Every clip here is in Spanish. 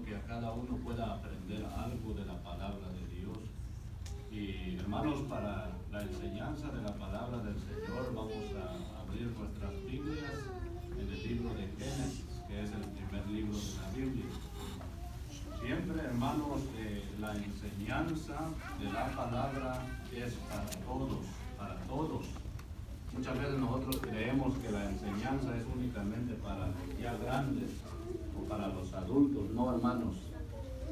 que a cada uno pueda aprender algo de la palabra de Dios. Y hermanos, para la enseñanza de la palabra del Señor vamos a abrir nuestras Biblias en el libro de Génesis, que es el primer libro de la Biblia. Siempre, hermanos, la enseñanza de la palabra es para todos, para todos. Muchas veces nosotros creemos que la enseñanza es únicamente para los ya grandes o para los adultos. No, hermanos.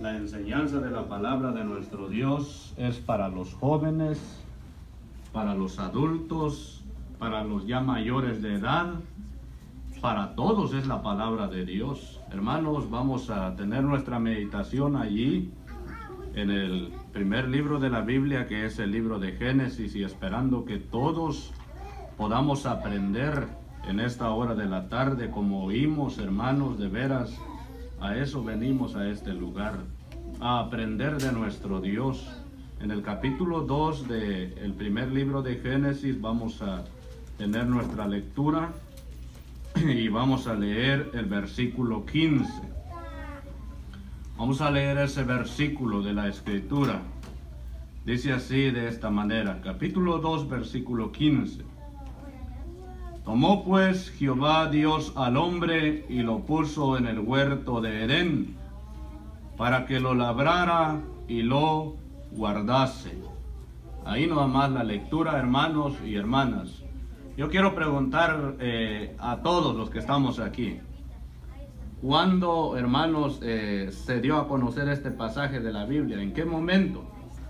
La enseñanza de la palabra de nuestro Dios es para los jóvenes, para los adultos, para los ya mayores de edad. Para todos es la palabra de Dios. Hermanos, vamos a tener nuestra meditación allí en el primer libro de la Biblia, que es el libro de Génesis, y esperando que todos podamos aprender en esta hora de la tarde, como oímos, hermanos, de veras, a eso venimos a este lugar, a aprender de nuestro Dios. En el capítulo 2 del primer libro de Génesis vamos a tener nuestra lectura y vamos a leer el versículo 15. Vamos a leer ese versículo de la Escritura. Dice así, de esta manera, capítulo 2, versículo 15. Tomó pues Jehová Dios al hombre y lo puso en el huerto de Edén, para que lo labrara y lo guardase. Ahí nada más la lectura, hermanos y hermanas. Yo quiero preguntar a todos los que estamos aquí, ¿cuándo, hermanos, se dio a conocer este pasaje de la Biblia? ¿En qué momento?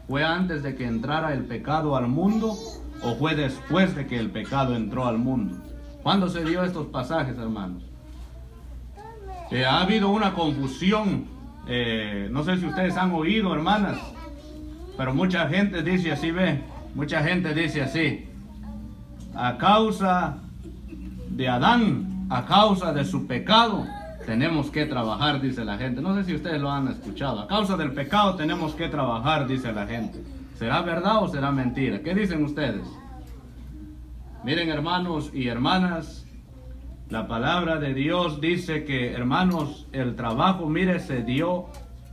¿Fue antes de que entrara el pecado al mundo o fue después de que el pecado entró al mundo? ¿Cuándo se dio estos pasajes, hermanos? Ha habido una confusión, no sé si ustedes han oído, hermanas, pero mucha gente dice así, mucha gente dice así: a causa de Adán, a causa de su pecado, tenemos que trabajar, dice la gente. No sé si ustedes lo han escuchado. A causa del pecado tenemos que trabajar, dice la gente. ¿Será verdad o será mentira? ¿Qué dicen ustedes? Miren, hermanos y hermanas, la palabra de Dios dice que, hermanos, el trabajo, mire, se dio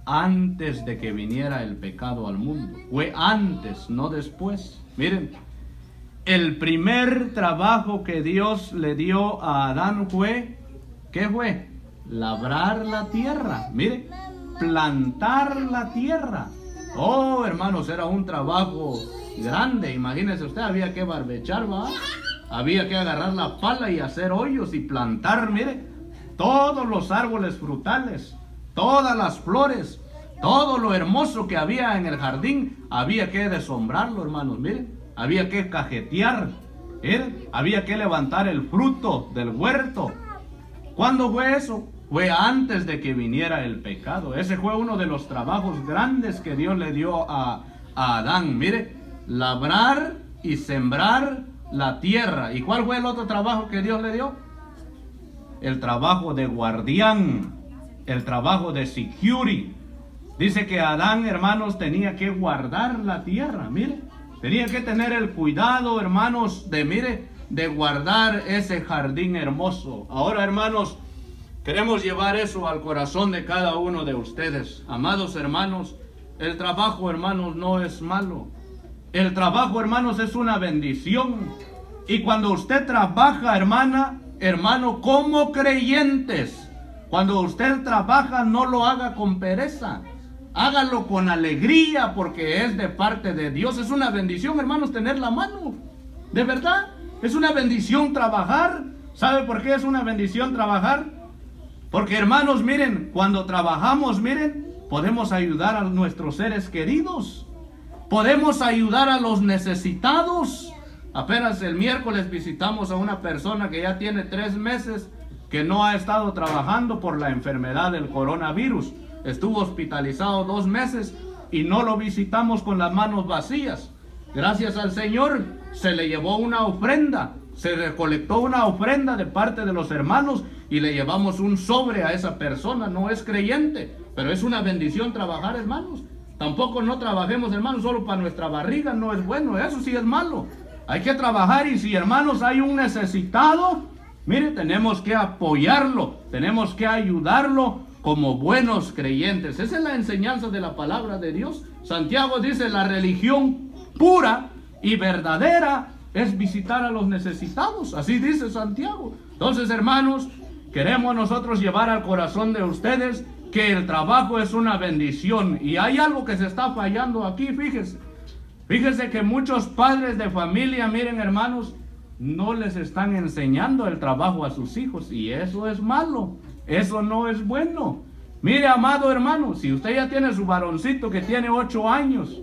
antes de que viniera el pecado al mundo. Fue antes, no después. Miren, el primer trabajo que Dios le dio a Adán fue, ¿qué fue? Labrar la tierra. Mire, plantar la tierra. Oh, hermanos, era un trabajo grande. Imagínense usted, había que barbechar, ¿va? Había que agarrar la pala y hacer hoyos y plantar, mire, todos los árboles frutales, todas las flores, todo lo hermoso que había en el jardín, había que deshombrarlo, hermanos, mire, había que cajetear, mire, había que levantar el fruto del huerto. ¿Cuándo fue eso? Fue antes de que viniera el pecado. Ese fue uno de los trabajos grandes que Dios le dio a Adán, mire, labrar y sembrar la tierra. ¿Y cuál fue el otro trabajo que Dios le dio? El trabajo de guardián, el trabajo de security. Dice que Adán, hermanos, tenía que guardar la tierra, mire, tenía que tener el cuidado, hermanos, de guardar ese jardín hermoso. Ahora, hermanos, queremos llevar eso al corazón de cada uno de ustedes. Amados hermanos, el trabajo, hermanos, no es malo. El trabajo, hermanos, es una bendición. Y cuando usted trabaja, hermano, como creyentes, cuando usted trabaja, no lo haga con pereza. Hágalo con alegría, porque es de parte de Dios. Es una bendición, hermanos, tener la mano. De verdad, es una bendición trabajar. ¿Sabe por qué es una bendición trabajar? Porque, hermanos, miren, cuando trabajamos, miren, podemos ayudar a nuestros seres queridos. Podemos ayudar a los necesitados. Apenas el miércoles visitamos a una persona que ya tiene 3 meses que no ha estado trabajando por la enfermedad del coronavirus. Estuvo hospitalizado 2 meses y no lo visitamos con las manos vacías. Gracias al Señor se le llevó una ofrenda, se recolectó una ofrenda de parte de los hermanos y le llevamos un sobre a esa persona. No es creyente, pero es una bendición trabajar, hermanos. Tampoco no trabajemos, hermanos, solo para nuestra barriga. No es bueno, eso sí es malo. Hay que trabajar, y si, hermanos, hay un necesitado, mire, tenemos que apoyarlo, tenemos que ayudarlo como buenos creyentes. Esa es la enseñanza de la palabra de Dios. Santiago dice, la religión pura y verdadera es visitar a los necesitados. Así dice Santiago. Entonces, hermanos, queremos nosotros llevar al corazón de ustedes que el trabajo es una bendición. Y hay algo que se está fallando aquí, fíjese. Fíjese que muchos padres de familia, miren hermanos, no les están enseñando el trabajo a sus hijos. Y eso es malo. Eso no es bueno. Mire, amado hermano, si usted ya tiene su varoncito que tiene 8 años,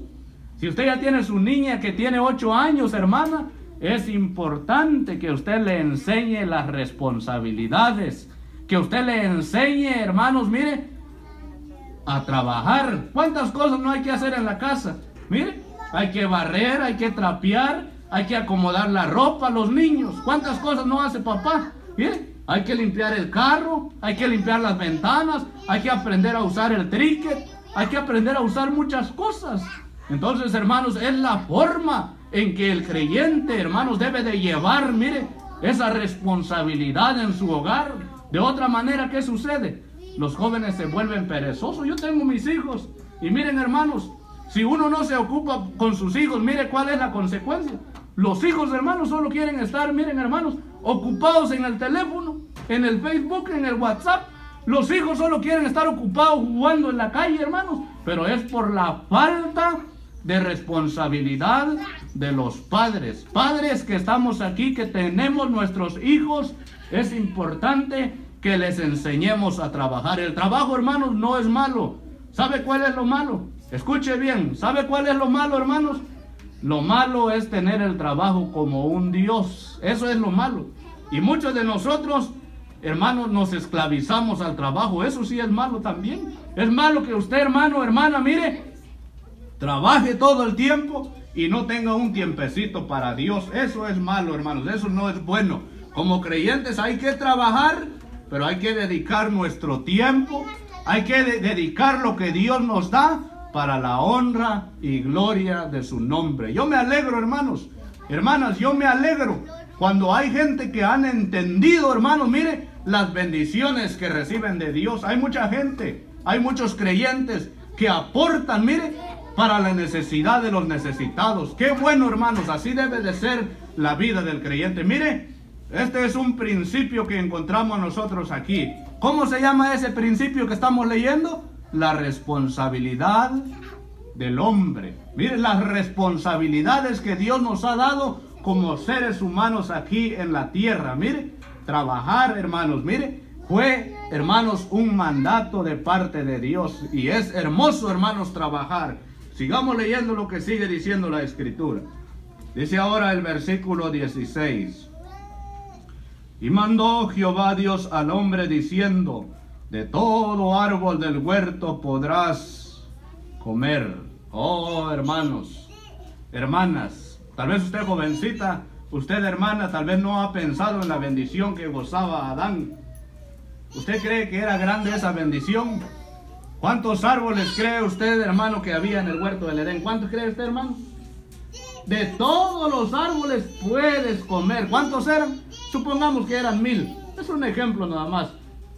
si usted ya tiene su niña que tiene 8 años, hermana, es importante que usted le enseñe las responsabilidades, que usted le enseñe, hermanos, mire, a trabajar. ¿Cuántas cosas no hay que hacer en la casa? Mire, hay que barrer, hay que trapear, hay que acomodar la ropa a los niños. ¿Cuántas cosas no hace papá? Mire, hay que limpiar el carro, hay que limpiar las ventanas, hay que aprender a usar el tríquet, hay que aprender a usar muchas cosas. Entonces, hermanos, es la forma en que el creyente, hermanos, debe de llevar, mire, esa responsabilidad en su hogar. De otra manera, ¿qué sucede? Los jóvenes se vuelven perezosos. Yo tengo mis hijos y miren, hermanos, si uno no se ocupa con sus hijos, mire cuál es la consecuencia. Los hijos, hermanos, solo quieren estar, miren, hermanos, ocupados en el teléfono, en el Facebook, en el WhatsApp. Los hijos solo quieren estar ocupados jugando en la calle, hermanos, pero es por la falta de responsabilidad de los padres. Padres que estamos aquí, que tenemos nuestros hijos, es importante que les enseñemos a trabajar. El trabajo, hermanos, no es malo. ¿Sabe cuál es lo malo? Escuche bien, ¿sabe cuál es lo malo, hermanos? Lo malo es tener el trabajo como un Dios. Eso es lo malo. Y muchos de nosotros, hermanos, nos esclavizamos al trabajo. Eso sí es malo también. Es malo que usted, hermano, hermana, mire, trabaje todo el tiempo y no tenga un tiempecito para Dios. Eso es malo, hermanos. Eso no es bueno. Como creyentes hay que trabajar, pero hay que dedicar nuestro tiempo. Hay que dedicar lo que Dios nos da para la honra y gloria de su nombre. Yo me alegro, hermanos, hermanas, yo me alegro cuando hay gente que han entendido, hermanos, mire, las bendiciones que reciben de Dios. Hay mucha gente, hay muchos creyentes que aportan, mire, para la necesidad de los necesitados. Qué bueno, hermanos, así debe de ser la vida del creyente. Mire, este es un principio que encontramos nosotros aquí. ¿Cómo se llama ese principio que estamos leyendo? La responsabilidad del hombre. Miren las responsabilidades que Dios nos ha dado como seres humanos aquí en la tierra. Mire, trabajar, hermanos, mire, fue, hermanos, un mandato de parte de Dios. Y es hermoso, hermanos, trabajar. Sigamos leyendo lo que sigue diciendo la Escritura. Dice ahora el versículo 16. Y mandó Jehová Dios al hombre diciendo: de todo árbol del huerto podrás comer. Oh, hermanos, hermanas, tal vez usted jovencita, usted hermana, tal vez no ha pensado en la bendición que gozaba Adán. ¿Usted cree que era grande esa bendición? ¿Cuántos árboles cree usted, hermano, que había en el huerto del Edén? ¿Cuántos cree usted, hermano? De todos los árboles puedes comer. ¿Cuántos eran? Supongamos que eran 1000. Es un ejemplo nada más.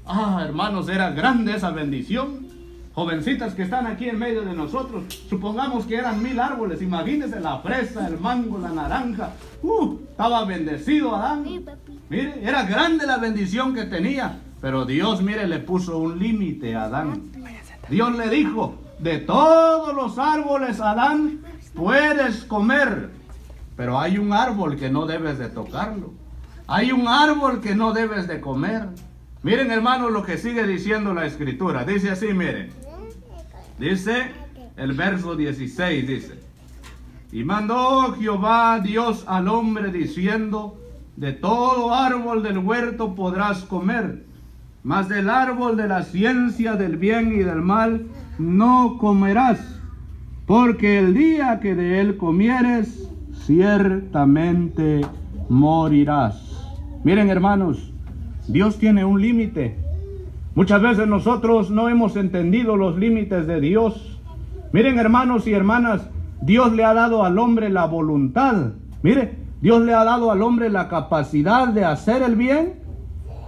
Ah, hermanos, era grande esa bendición. Jovencitas que están aquí en medio de nosotros, supongamos que eran 1000 árboles. Imagínense la fresa, el mango, la naranja. Estaba bendecido Adán. Mire, era grande la bendición que tenía. Pero Dios, mire, le puso un límite a Adán. Dios le dijo: de todos los árboles, Adán, puedes comer, pero hay un árbol que no debes de tocarlo. Hay un árbol que no debes de comer. Miren, hermanos, lo que sigue diciendo la Escritura. Dice así, miren. Dice el verso 16, dice: y mandó Jehová Dios al hombre diciendo: de todo árbol del huerto podrás comer, mas del árbol de la ciencia del bien y del mal no comerás, porque el día que de él comieres, ciertamente morirás. Miren, hermanos, Dios tiene un límite. Muchas veces nosotros no hemos entendido los límites de Dios. Miren, hermanos y hermanas, Dios le ha dado al hombre la voluntad. Mire, Dios le ha dado al hombre la capacidad de hacer el bien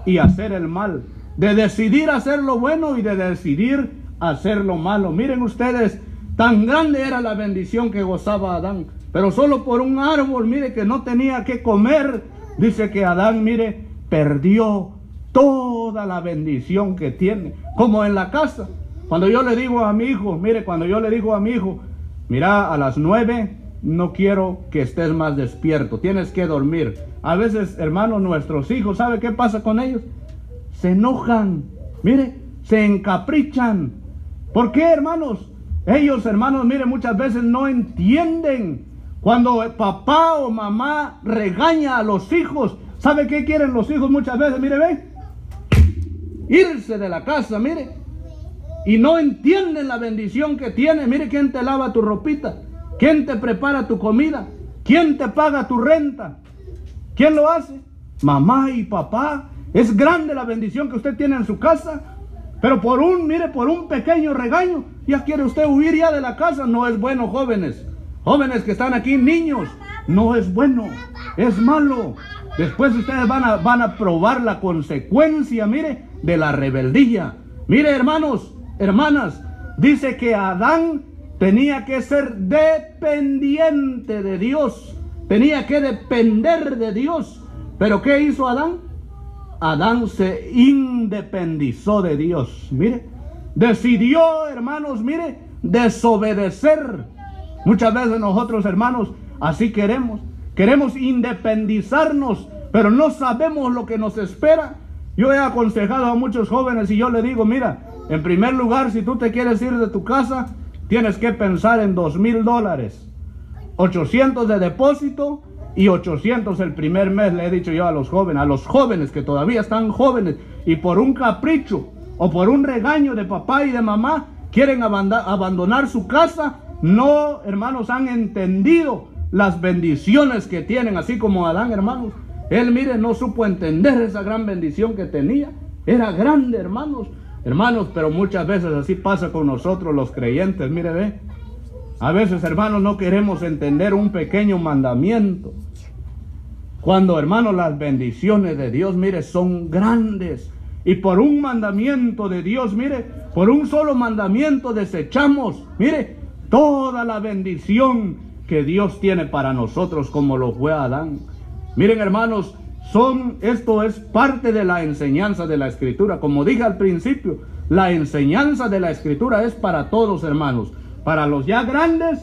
y hacer el mal. de decidir hacer lo bueno y de decidir hacer lo malo. Miren ustedes, tan grande era la bendición que gozaba Adán, pero solo por un árbol, mire, que no tenía que comer, dice que Adán, mire, perdió toda la bendición que tiene. Como en la casa, cuando yo le digo a mi hijo, mire, cuando yo le digo a mi hijo, mira, a las 9 no quiero que estés más despierto, tienes que dormir. A veces, hermanos, nuestros hijos, ¿sabe qué pasa con ellos? Se enojan, mire, se encaprichan. ¿Por qué, hermanos? Ellos, hermanos, mire, muchas veces no entienden. Cuando papá o mamá regaña a los hijos, ¿sabe qué quieren los hijos muchas veces? Mire, ve, irse de la casa, mire. Y no entienden la bendición que tiene. Mire, ¿quién te lava tu ropita? ¿Quién te prepara tu comida? ¿Quién te paga tu renta? ¿Quién lo hace? Mamá y papá. Es grande la bendición que usted tiene en su casa. Pero por un, mire, por un pequeño regaño, ya quiere usted huir ya de la casa. No es bueno, jóvenes. Jóvenes que están aquí, niños. No es bueno. Es malo. Después ustedes van a probar la consecuencia, mire, de la rebeldía. Mire, hermanos, hermanas, dice que Adán tenía que ser dependiente de Dios. Tenía que depender de Dios. ¿Pero qué hizo Adán? Adán se independizó de Dios. Mire, decidió, hermanos, mire, desobedecer. Muchas veces nosotros, hermanos, así queremos. Queremos independizarnos, pero no sabemos lo que nos espera. Yo he aconsejado a muchos jóvenes y yo le digo, mira, en primer lugar, si tú te quieres ir de tu casa, tienes que pensar en $2,000, 800 de depósito y 800 el primer mes. Le he dicho yo a los jóvenes que todavía están jóvenes y por un capricho o por un regaño de papá y de mamá quieren abandonar su casa. No, hermanos, han entendido las bendiciones que tienen, así como Adán, hermanos. Él, mire, no supo entender esa gran bendición que tenía. Era grande, hermanos. Hermanos, pero muchas veces así pasa con nosotros los creyentes. Mire, ve. A veces, hermanos, no queremos entender un pequeño mandamiento. Cuando, hermanos, las bendiciones de Dios, mire, son grandes. Y por un mandamiento de Dios, mire, por un solo mandamiento desechamos, mire, toda la bendición que Dios tiene para nosotros, como lo fue Adán. Miren, hermanos, esto es parte de la enseñanza de la Escritura. Como dije al principio, la enseñanza de la Escritura es para todos, hermanos. Para los ya grandes,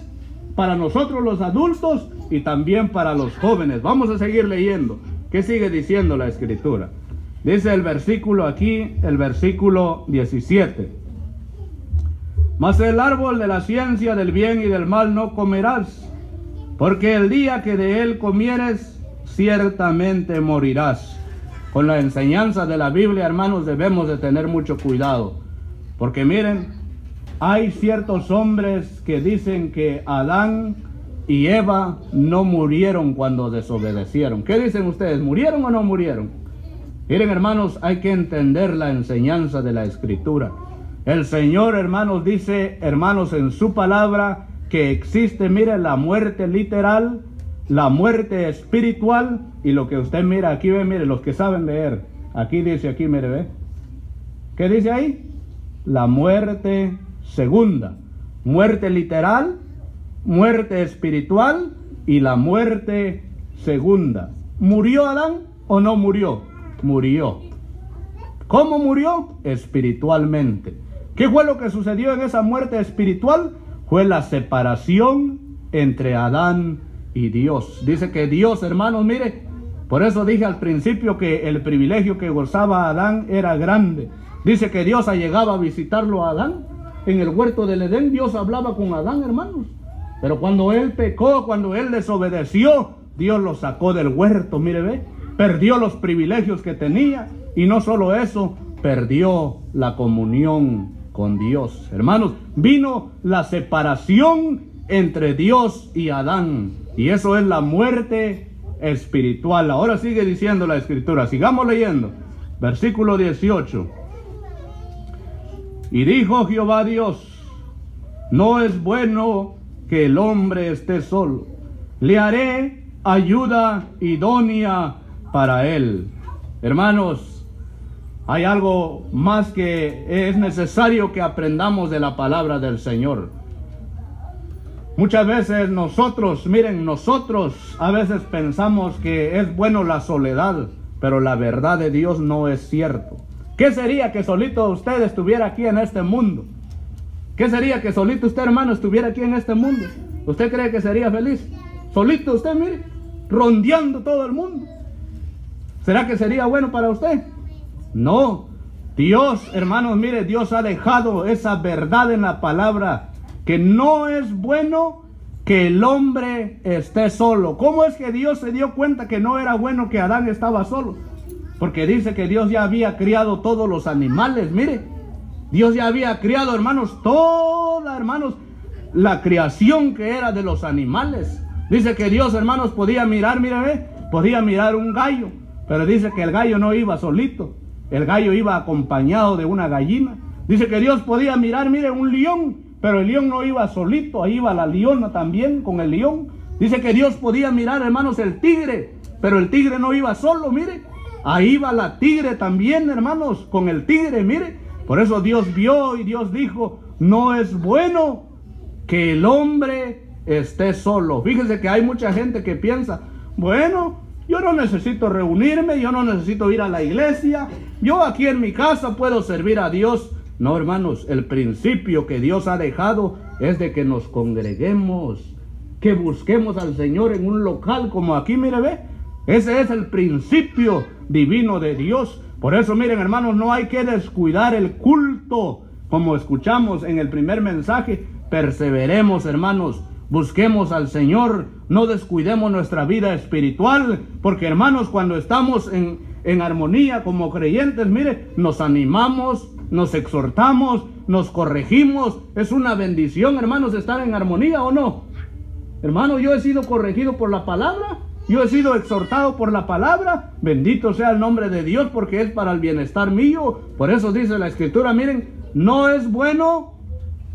para nosotros los adultos y también para los jóvenes. Vamos a seguir leyendo. ¿Qué sigue diciendo la Escritura? Dice el versículo aquí, el versículo 17. Mas el árbol de la ciencia del bien y del mal no comerás, porque el día que de él comieres, ciertamente morirás. Con la enseñanza de la Biblia, hermanos, debemos de tener mucho cuidado. Porque miren, hay ciertos hombres que dicen que Adán y Eva no murieron cuando desobedecieron. ¿Qué dicen ustedes? ¿Murieron o no murieron? Miren, hermanos, hay que entender la enseñanza de la Escritura. El Señor, hermanos, dice, hermanos, en su palabra que existe, mire, la muerte literal, la muerte espiritual y lo que usted mira aquí, ve, mire, los que saben leer, aquí dice, aquí, mire, ve. ¿Qué dice ahí? La muerte segunda. Muerte literal, muerte espiritual y la muerte segunda. ¿Murió Adán o no murió? Murió. ¿Cómo murió? Espiritualmente. ¿Qué fue lo que sucedió en esa muerte espiritual? Fue la separación entre Adán y Dios. Dice que Dios, hermanos, mire, por eso dije al principio que el privilegio que gozaba Adán era grande. Dice que Dios llegaba a visitarlo a Adán. En el huerto del Edén Dios hablaba con Adán, hermanos. Pero cuando él pecó, cuando él desobedeció, Dios lo sacó del huerto, mire, ve. Perdió los privilegios que tenía. Y no solo eso, perdió la comunión con Dios. Hermanos, vino la separación entre Dios y Adán. Y eso es la muerte espiritual. Ahora sigue diciendo la Escritura. Sigamos leyendo. Versículo 18. Y dijo Jehová Dios: no es bueno que el hombre esté solo. Le haré ayuda idónea para él. Hermanos, hay algo más que es necesario que aprendamos de la palabra del Señor. Muchas veces nosotros a veces pensamos que es bueno la soledad, pero la verdad de Dios no es cierto. ¿Qué sería que solito usted estuviera aquí en este mundo? ¿Qué sería que solito usted, hermano, estuviera aquí en este mundo? ¿Usted cree que sería feliz? Solito usted, mire, rondeando todo el mundo. ¿Será que sería bueno para usted? No. Dios, hermanos, mire, Dios ha dejado esa verdad en la palabra, que no es bueno que el hombre esté solo. ¿Cómo es que Dios se dio cuenta que no era bueno que Adán estaba solo? Porque dice que Dios ya había criado todos los animales, mire. Dios ya había criado, hermanos, la creación que era de los animales. Dice que Dios, hermanos, podía mirar, podía mirar un gallo, pero dice que el gallo no iba solito. El gallo iba acompañado de una gallina. Dice que Dios podía mirar, un león, pero el león no iba solito, ahí iba la leona también con el león. Dice que Dios podía mirar, hermanos, el tigre, pero el tigre no iba solo, mire. Ahí iba la tigre también, hermanos, con el tigre, mire. Por eso Dios vio y Dios dijo, no es bueno que el hombre esté solo. Fíjense que hay mucha gente que piensa, bueno, yo no necesito reunirme, yo no necesito ir a la iglesia, yo aquí en mi casa puedo servir a Dios. No, hermanos, el principio que Dios ha dejado es de que nos congreguemos, que busquemos al Señor en un local como aquí, mire, ve. Ese es el principio divino de Dios. Por eso, miren, hermanos, no hay que descuidar el culto. Como escuchamos en el primer mensaje, perseveremos, hermanos, busquemos al Señor, no descuidemos nuestra vida espiritual, porque, hermanos, cuando estamos en armonía como creyentes, mire, nos animamos, nos exhortamos, nos corregimos. Es una bendición, hermanos, estar en armonía, ¿o no? Hermano, yo he sido corregido por la palabra, yo he sido exhortado por la palabra. Bendito sea el nombre de Dios, porque es para el bienestar mío. Por eso dice la Escritura, miren, no es bueno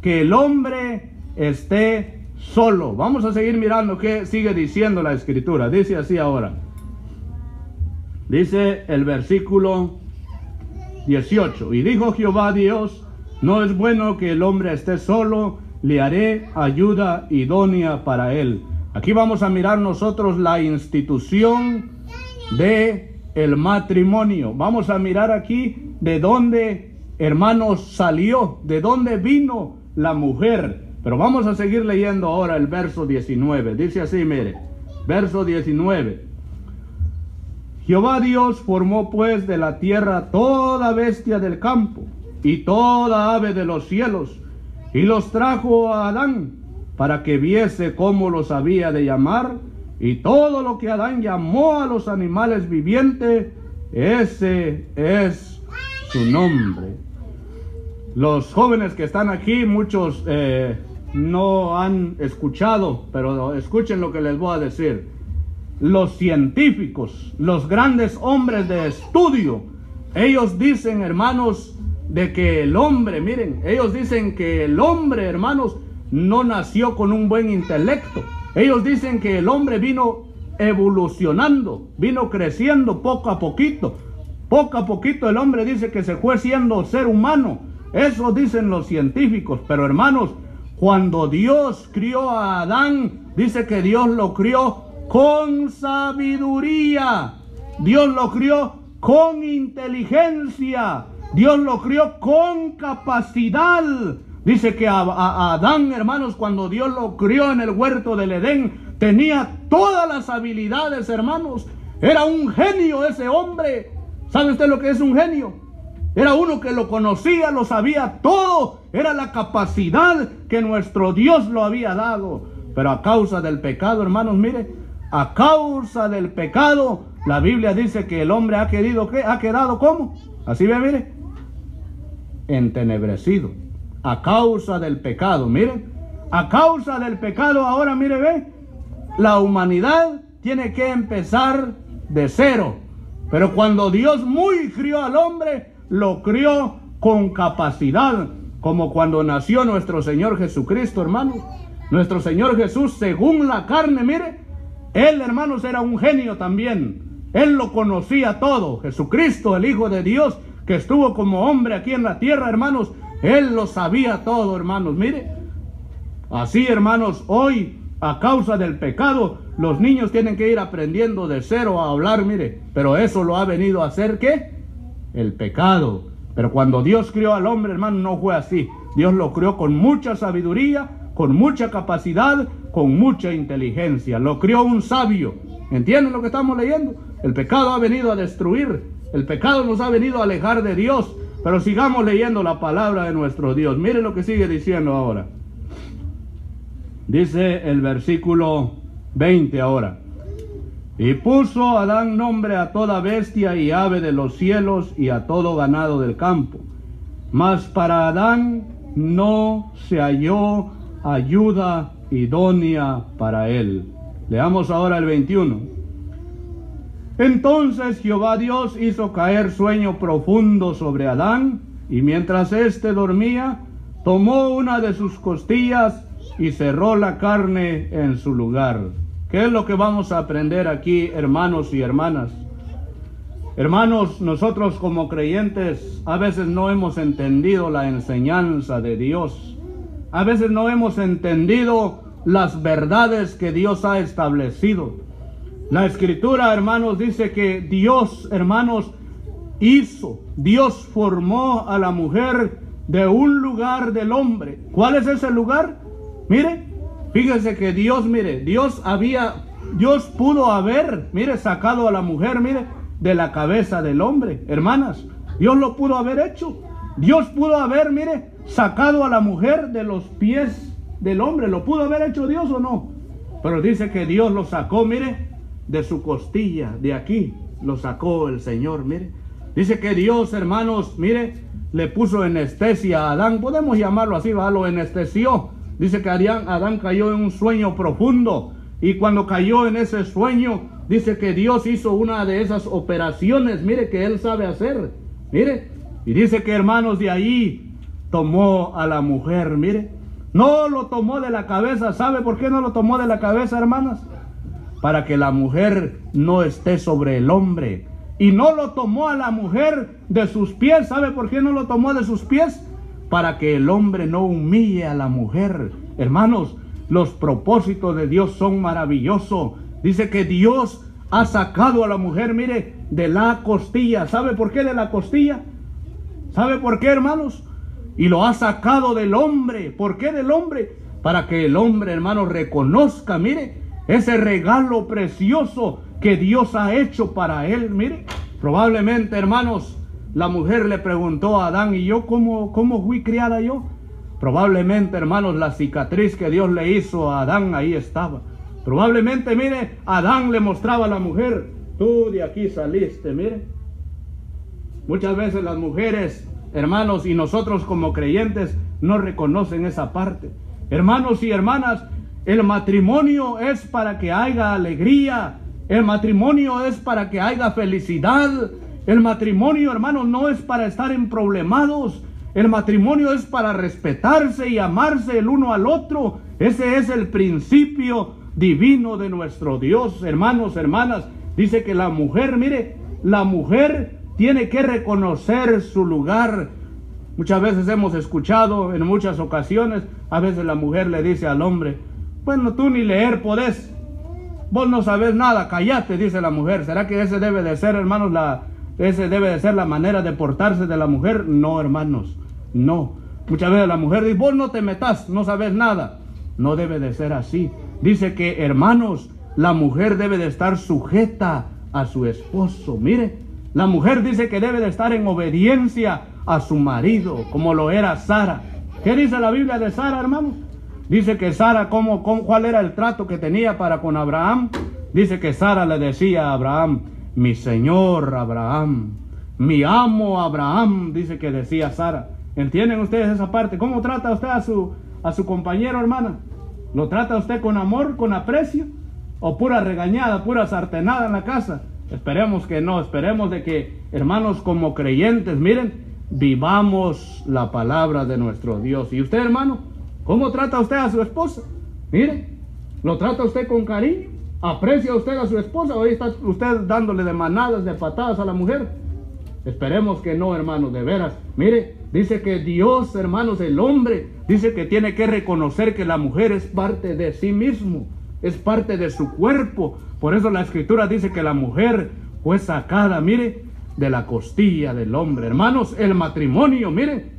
que el hombre esté solo. Vamos a seguir mirando qué sigue diciendo la Escritura. Dice así ahora. Dice el versículo 18. Y dijo Jehová Dios, no es bueno que el hombre esté solo, le haré ayuda idónea para él. Aquí vamos a mirar nosotros la institución de el matrimonio. Vamos a mirar aquí de dónde, hermanos, salió, de dónde vino la mujer. Pero vamos a seguir leyendo ahora el verso 19. Dice así, mire, verso 19. Jehová Dios formó pues de la tierra toda bestia del campo y toda ave de los cielos, y los trajo a Adán para que viese cómo los había de llamar. Y todo lo que Adán llamó a los animales vivientes, ese es su nombre. Los jóvenes que están aquí, muchos no han escuchado, pero escuchen lo que les voy a decir. Los científicos, los grandes hombres de estudio, ellos dicen, hermanos, de que el hombre, miren, ellos dicen que el hombre, hermanos, no nació con un buen intelecto. Ellos dicen que el hombre vino evolucionando, vino creciendo poco a poquito. Poco a poquito el hombre dice que se fue siendo ser humano. Eso dicen los científicos. Pero, hermanos, cuando Dios crió a Adán, dice que Dios lo crió con sabiduría. Dios lo crió con inteligencia. Dios lo crió con capacidad. Dice que a Adán, hermanos, cuando Dios lo crió en el huerto del Edén, tenía todas las habilidades, hermanos. Era un genio ese hombre. ¿Sabe usted lo que es un genio? Era uno que lo conocía, lo sabía todo. Era la capacidad que nuestro Dios lo había dado. Pero a causa del pecado, hermanos, mire, a causa del pecado, la Biblia dice que el hombre ha quedado ¿cómo? Así ve, mire, entenebrecido. A causa del pecado, miren, a causa del pecado, ahora mire, ve, la humanidad tiene que empezar de cero. Pero cuando Dios muy crió al hombre, lo crió con capacidad, como cuando nació nuestro Señor Jesucristo, hermanos. Nuestro Señor Jesús, según la carne, mire, Él, hermanos, era un genio también. Él lo conocía todo. Jesucristo, el Hijo de Dios, que estuvo como hombre aquí en la tierra, hermanos, Él lo sabía todo, hermanos. Mire, así, hermanos, hoy, a causa del pecado, los niños tienen que ir aprendiendo de cero a hablar, mire. Pero eso lo ha venido a hacer, ¿qué? El pecado. Pero cuando Dios crió al hombre, hermano, no fue así. Dios lo crió con mucha sabiduría, con mucha capacidad, con mucha inteligencia. Lo crió un sabio. ¿Entienden lo que estamos leyendo? El pecado ha venido a destruir. El pecado nos ha venido a alejar de Dios. Pero sigamos leyendo la palabra de nuestro Dios. Mire lo que sigue diciendo ahora. Dice el versículo 20 ahora. Y puso Adán nombre a toda bestia y ave de los cielos y a todo ganado del campo. Mas para Adán no se halló ayuda idónea para él. Leamos ahora el 21. Entonces Jehová Dios hizo caer sueño profundo sobre Adán, y mientras éste dormía, tomó una de sus costillas y cerró la carne en su lugar. ¿Qué es lo que vamos a aprender aquí, hermanos y hermanas? Hermanos, nosotros como creyentes a veces no hemos entendido la enseñanza de Dios. A veces no hemos entendido las verdades que Dios ha establecido. La Escritura, hermanos, dice que Dios, hermanos, Dios formó a la mujer de un lugar del hombre. ¿Cuál es ese lugar? Mire, fíjese que Dios pudo haber, mire, sacado a la mujer, mire, de la cabeza del hombre. Hermanas, Dios lo pudo haber hecho. Dios pudo haber, mire, sacado a la mujer de los pies del hombre. ¿Lo pudo haber hecho Dios o no? Pero dice que Dios lo sacó, mire, de su costilla, de aquí, lo sacó el Señor, mire. Dice que Dios, hermanos, mire, le puso anestesia a Adán. Podemos llamarlo así, ¿va? Lo anestesió. Dice que Adán cayó en un sueño profundo. Y cuando cayó en ese sueño, dice que Dios hizo una de esas operaciones, mire, que Él sabe hacer. Mire, y dice que, hermanos, de ahí tomó a la mujer, mire. No lo tomó de la cabeza. ¿Sabe por qué no lo tomó de la cabeza, hermanas? Para que la mujer no esté sobre el hombre. Y no lo tomó a la mujer de sus pies. ¿Sabe por qué no lo tomó de sus pies? Para que el hombre no humille a la mujer. Hermanos, los propósitos de Dios son maravillosos. Dice que Dios ha sacado a la mujer, mire, de la costilla. ¿Sabe por qué de la costilla? ¿Sabe por qué, hermanos? Y lo ha sacado del hombre. ¿Por qué del hombre? Para que el hombre, hermanos, reconozca, mire, ese regalo precioso que Dios ha hecho para él. Mire, probablemente, hermanos, la mujer le preguntó a Adán: ¿y yo cómo fui criada yo? Probablemente, hermanos, la cicatriz que Dios le hizo a Adán ahí estaba. Probablemente, mire, Adán le mostraba a la mujer: tú de aquí saliste, mire. Muchas veces las mujeres, hermanos, y nosotros como creyentes no reconocen esa parte. Hermanos y hermanas, el matrimonio es para que haya alegría. El matrimonio es para que haya felicidad. El matrimonio, hermanos, no es para estar emproblemados. El matrimonio es para respetarse y amarse el uno al otro. Ese es el principio divino de nuestro Dios, hermanos, hermanas. Dice que la mujer, mire, la mujer tiene que reconocer su lugar. Muchas veces hemos escuchado, en muchas ocasiones, a veces la mujer le dice al hombre: bueno, tú ni leer podés, vos no sabés nada, cállate, dice la mujer. ¿Será que ese debe de ser, hermanos, ese debe de ser la manera de portarse de la mujer? No, hermanos, no. Muchas veces la mujer dice: vos no te metas, no sabes nada. No debe de ser así. Dice que, hermanos, la mujer debe de estar sujeta a su esposo. Mire, la mujer dice que debe de estar en obediencia a su marido, como lo era Sara. ¿Qué dice la Biblia de Sara, hermanos? Dice que Sara, ¿cuál era el trato que tenía para con Abraham? Dice que Sara le decía a Abraham: mi señor Abraham, mi amo Abraham, dice que decía Sara. ¿Entienden ustedes esa parte? ¿Cómo trata usted a su compañero, hermana? ¿Lo trata usted con amor, con aprecio? ¿O pura regañada, pura sartenada en la casa? Esperemos que no. Esperemos de que, hermanos, como creyentes, miren, vivamos la palabra de nuestro Dios. ¿Y usted, hermano? ¿Cómo trata usted a su esposa? Mire, ¿lo trata usted con cariño? ¿Aprecia usted a su esposa? ¿O está usted dándole de manadas, de patadas a la mujer? Esperemos que no, hermanos, de veras. Mire, dice que Dios, hermanos, el hombre, dice que tiene que reconocer que la mujer es parte de sí mismo, es parte de su cuerpo. Por eso la Escritura dice que la mujer fue sacada, mire, de la costilla del hombre. Hermanos, el matrimonio, mire,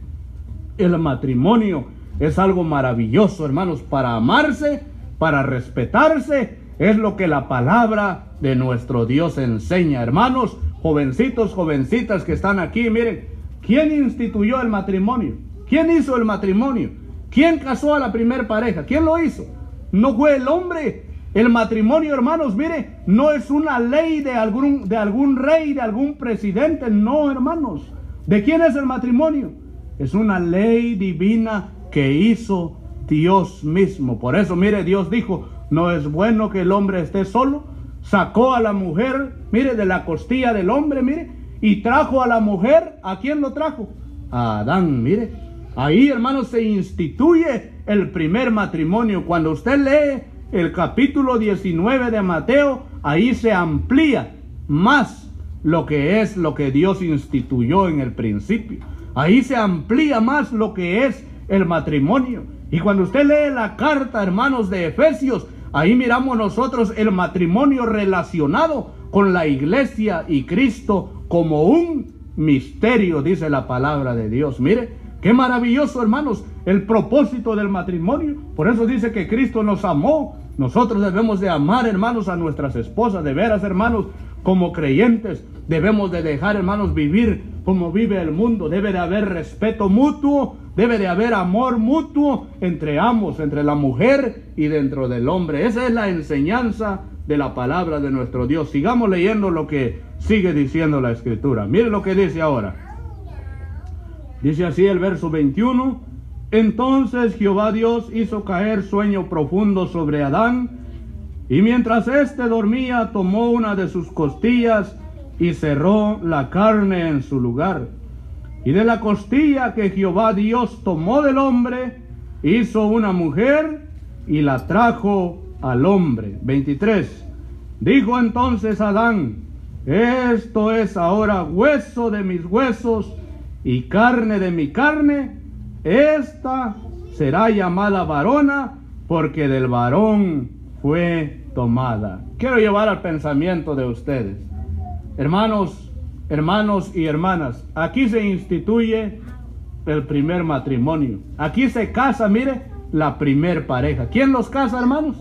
el matrimonio es algo maravilloso, hermanos, para amarse, para respetarse. Es lo que la palabra de nuestro Dios enseña. Hermanos, jovencitos, jovencitas que están aquí, miren, ¿quién instituyó el matrimonio? ¿Quién hizo el matrimonio? ¿Quién casó a la primer pareja? ¿Quién lo hizo? No fue el hombre. El matrimonio, hermanos, mire, no es una ley de algún rey, de algún presidente. No, hermanos. ¿De quién es el matrimonio? Es una ley divina que hizo Dios mismo. Por eso, mire, Dios dijo, no es bueno que el hombre esté solo. Sacó a la mujer, mire, de la costilla del hombre, mire, y trajo a la mujer. ¿A quién lo trajo? A Adán, mire. Ahí, hermanos, se instituye el primer matrimonio. Cuando usted lee el capítulo 19 de Mateo, ahí se amplía más lo que Dios instituyó en el principio. Ahí se amplía más lo que es el matrimonio. Y cuando usted lee la carta, hermanos, de Efesios, ahí miramos nosotros el matrimonio relacionado con la iglesia y Cristo como un misterio, dice la palabra de Dios. Mire, qué maravilloso, hermanos, el propósito del matrimonio. Por eso dice que Cristo nos amó. Nosotros debemos de amar, hermanos, a nuestras esposas. De veras, hermanos, como creyentes, debemos de dejar, hermanos, vivir como vive el mundo. Debe de haber respeto mutuo. Debe de haber amor mutuo entre ambos, entre la mujer y dentro del hombre. Esa es la enseñanza de la palabra de nuestro Dios. Sigamos leyendo lo que sigue diciendo la Escritura. Miren lo que dice ahora. Dice así el verso 21. Entonces Jehová Dios hizo caer sueño profundo sobre Adán, y mientras éste dormía, tomó una de sus costillas y cerró la carne en su lugar. Y de la costilla que Jehová Dios tomó del hombre, hizo una mujer y la trajo al hombre. 23. Dijo entonces Adán, esto es ahora hueso de mis huesos y carne de mi carne. Esta será llamada varona, porque del varón fue tomada. Quiero llevar al pensamiento de ustedes, hermanos y hermanas, aquí se instituye el primer matrimonio. Aquí se casa, mire, la primer pareja. ¿Quién los casa, hermanos?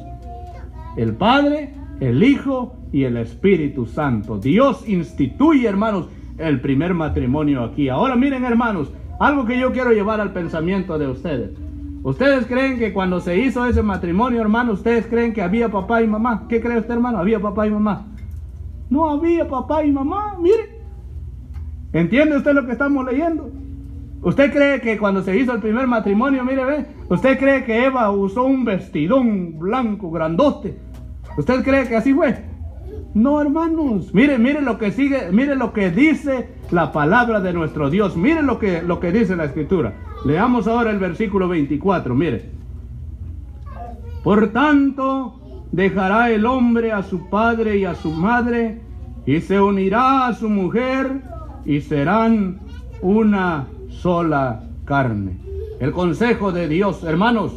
El Padre, el Hijo y el Espíritu Santo. Dios instituye, hermanos, el primer matrimonio aquí. Ahora miren, hermanos, algo que yo quiero llevar al pensamiento de ustedes. ¿Ustedes creen que cuando se hizo ese matrimonio, hermanos, ustedes creen que había papá y mamá? ¿Qué cree usted, hermano? ¿Había papá y mamá? No había papá y mamá, mire. ¿Entiende usted lo que estamos leyendo? ¿Usted cree que cuando se hizo el primer matrimonio, mire, ve, usted cree que Eva usó un vestidón blanco, grandote? ¿Usted cree que así fue? No, hermanos. Mire lo que sigue, mire lo que dice la palabra de nuestro Dios. Mire lo que dice la Escritura. Leamos ahora el versículo 24, mire. Por tanto, dejará el hombre a su padre y a su madre, y se unirá a su mujer, y serán una sola carne. El consejo de Dios, hermanos,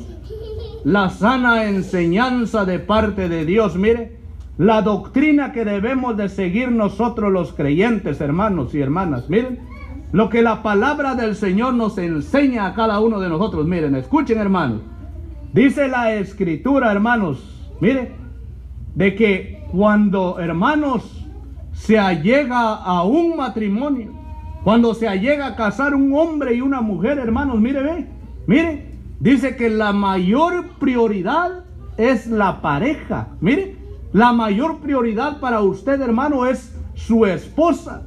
la sana enseñanza de parte de Dios, mire, la doctrina que debemos de seguir nosotros los creyentes, hermanos y hermanas. Miren, lo que la palabra del Señor nos enseña a cada uno de nosotros. Miren, escuchen, hermanos. Dice la Escritura, hermanos, mire, de que cuando, hermanos, se allega a un matrimonio, cuando se allega a casar un hombre y una mujer, hermanos, mire, dice que la mayor prioridad es la pareja. Mire, la mayor prioridad para usted, hermano, es su esposa.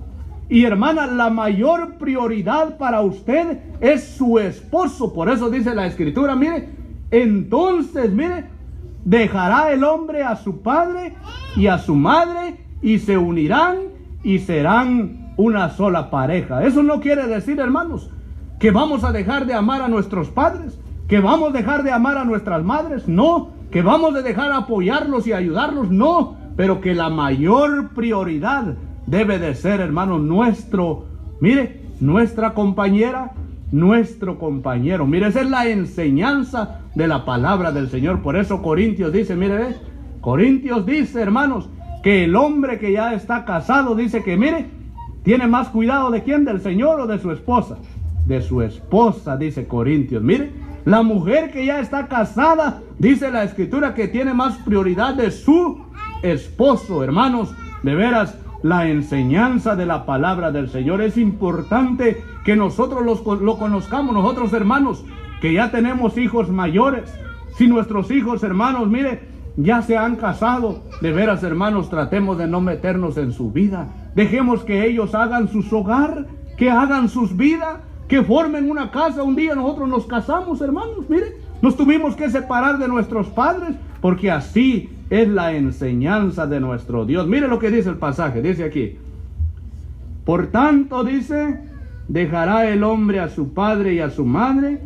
Y hermana, la mayor prioridad para usted es su esposo. Por eso dice la Escritura, mire, entonces, mire, dejará el hombre a su padre y a su madre, y se unirán y serán una sola pareja. Eso no quiere decir, hermanos, que vamos a dejar de amar a nuestros padres, que vamos a dejar de amar a nuestras madres. No, que vamos a dejar de apoyarlos y ayudarlos. No, pero que la mayor prioridad debe de ser, hermanos, mire, nuestra compañera, nuestro compañero. Mire, esa es la enseñanza de la palabra del Señor. Por eso Corintios dice, mire, ¿ve? Corintios dice, hermanos, que el hombre que ya está casado, dice que, mire, tiene más cuidado de quién, del Señor o de su esposa. De su esposa, dice Corintios. Mire, la mujer que ya está casada, dice la Escritura, que tiene más prioridad de su esposo. Hermanos, de veras, la enseñanza de la palabra del Señor es importante que nosotros lo conozcamos. Nosotros, hermanos, que ya tenemos hijos mayores, si nuestros hijos, hermanos, mire, ya se han casado, de veras, hermanos, tratemos de no meternos en su vida. Dejemos que ellos hagan su hogar, que hagan sus vidas, que formen una casa. Un día nosotros nos casamos, hermanos, mire, nos tuvimos que separar de nuestros padres, porque así es la enseñanza de nuestro Dios. Mire lo que dice el pasaje, dice aquí: por tanto, dice, dejará el hombre a su padre y a su madre,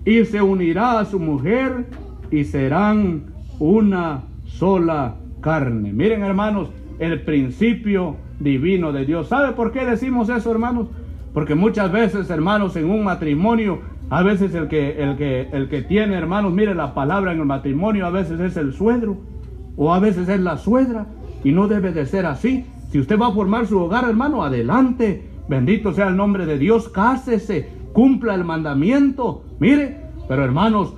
y se unirá a su mujer, y serán una sola carne. Miren, hermanos, el principio divino de Dios. ¿Sabe por qué decimos eso, hermanos? Porque muchas veces, hermanos, en un matrimonio, a veces el que tiene, hermanos, mire, la palabra en el matrimonio, a veces es el suegro, o a veces es la suegra, y no debe de ser así. Si usted va a formar su hogar, hermano, adelante, bendito sea el nombre de Dios, cásese, cumpla el mandamiento, mire, pero hermanos,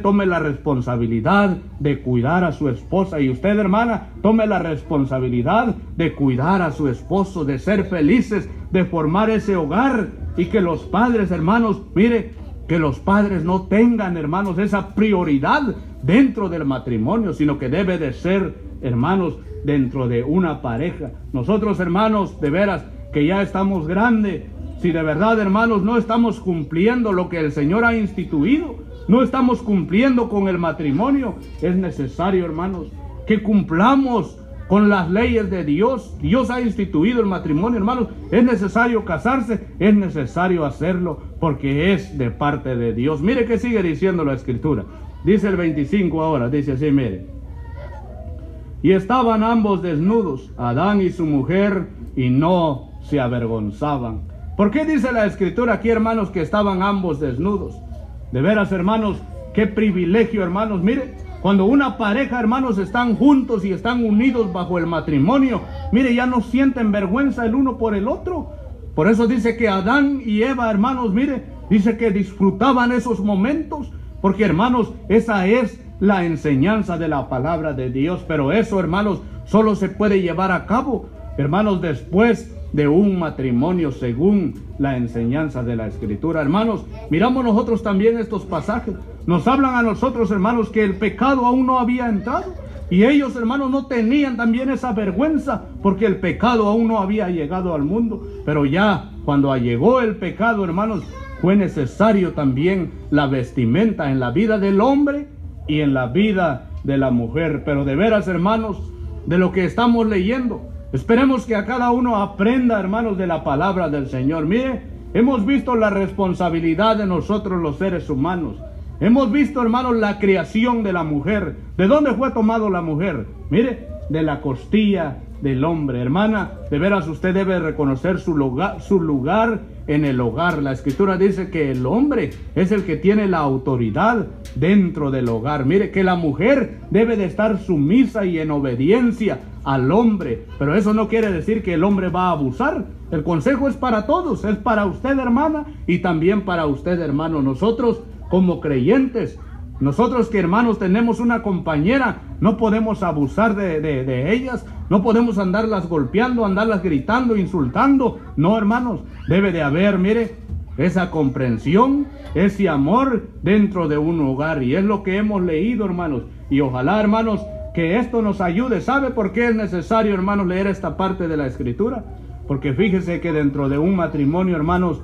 tome la responsabilidad de cuidar a su esposa, y usted, hermana, tome la responsabilidad de cuidar a su esposo, de ser felices, de formar ese hogar, y que los padres, hermanos, mire, que los padres no tengan, hermanos, esa prioridad dentro del matrimonio, sino que debe de ser, hermanos, dentro de una pareja. Nosotros, hermanos, de veras, que ya estamos grandes, si de verdad, hermanos, no estamos cumpliendo lo que el Señor ha instituido, no estamos cumpliendo con el matrimonio, es necesario, hermanos, que cumplamos con las leyes de Dios. Dios ha instituido el matrimonio, hermanos. Es necesario casarse, es necesario hacerlo, porque es de parte de Dios. Mire que sigue diciendo la Escritura. Dice el 25 ahora, dice así, mire: y estaban ambos desnudos, Adán y su mujer, y no se avergonzaban. ¿Por qué dice la Escritura aquí, hermanos, que estaban ambos desnudos? De veras, hermanos, qué privilegio, hermanos. Mire, cuando una pareja, hermanos, están juntos y están unidos bajo el matrimonio, mire, ya no sienten vergüenza el uno por el otro. Por eso dice que Adán y Eva, hermanos, mire, dice que disfrutaban esos momentos, porque, hermanos, esa es la enseñanza de la palabra de Dios. Pero eso, hermanos, solo se puede llevar a cabo, hermanos, después de un matrimonio según la enseñanza de la Escritura. Hermanos, miramos nosotros también estos pasajes. Nos hablan a nosotros, hermanos, que el pecado aún no había entrado, y ellos, hermanos, no tenían también esa vergüenza, porque el pecado aún no había llegado al mundo. Pero ya cuando llegó el pecado, hermanos, fue necesario también la vestimenta en la vida del hombre y en la vida de la mujer. Pero de veras, hermanos, de lo que estamos leyendo, esperemos que a cada uno aprenda, hermanos, de la palabra del Señor. Mire, hemos visto la responsabilidad de nosotros los seres humanos. Hemos visto, hermanos, la creación de la mujer. ¿De dónde fue tomado la mujer? Mire, de la costilla del hombre. Hermana, de veras usted debe reconocer su lugar en el hogar. La Escritura dice que el hombre es el que tiene la autoridad dentro del hogar. Mire, que la mujer debe de estar sumisa y en obediencia al hombre, pero eso no quiere decir que el hombre va a abusar. El consejo es para todos, es para usted, hermana, y también para usted, hermano. Nosotros como creyentes, nosotros que, hermanos, tenemos una compañera, no podemos abusar de ellas, no podemos andarlas golpeando, andarlas gritando, insultando. No, hermanos, debe de haber, mire, esa comprensión, ese amor dentro de un hogar, y es lo que hemos leído, hermanos, y ojalá, hermanos, que esto nos ayude. ¿Sabe por qué es necesario, hermanos, leer esta parte de la Escritura? Porque fíjese que dentro de un matrimonio, hermanos,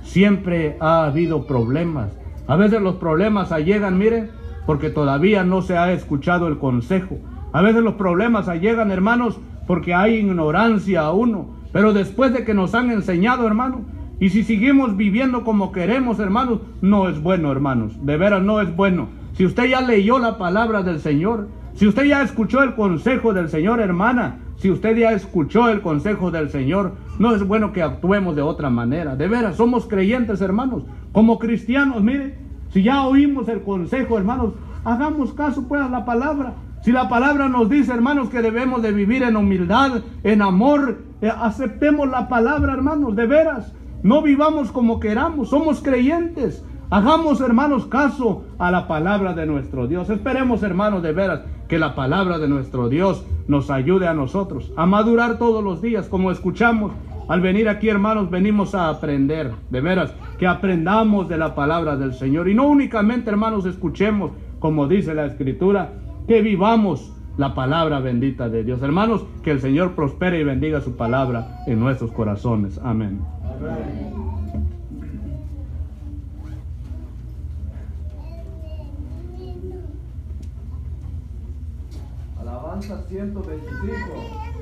siempre ha habido problemas. A veces los problemas llegan, miren, porque todavía no se ha escuchado el consejo. A veces los problemas llegan, hermanos, porque hay ignorancia a uno. Pero después de que nos han enseñado, hermanos, y si seguimos viviendo como queremos, hermanos, no es bueno, hermanos. De veras no es bueno. Si usted ya leyó la palabra del Señor, si usted ya escuchó el consejo del Señor, hermana, si usted ya escuchó el consejo del Señor, no es bueno que actuemos de otra manera. De veras, somos creyentes, hermanos, como cristianos. Mire, si ya oímos el consejo, hermanos, hagamos caso pues a la palabra. Si la palabra nos dice, hermanos, que debemos de vivir en humildad, en amor, aceptemos la palabra, hermanos, de veras. No vivamos como queramos, somos creyentes. Hagamos, hermanos, caso a la palabra de nuestro Dios. Esperemos, hermanos, de veras, que la palabra de nuestro Dios nos ayude a nosotros a madurar todos los días, como escuchamos. Al venir aquí, hermanos, venimos a aprender, de veras, que aprendamos de la palabra del Señor. Y no únicamente, hermanos, escuchemos, como dice la Escritura, que vivamos la palabra bendita de Dios. Hermanos, que el Señor prospere y bendiga su palabra en nuestros corazones. Amén. Amén. Alabanza 125.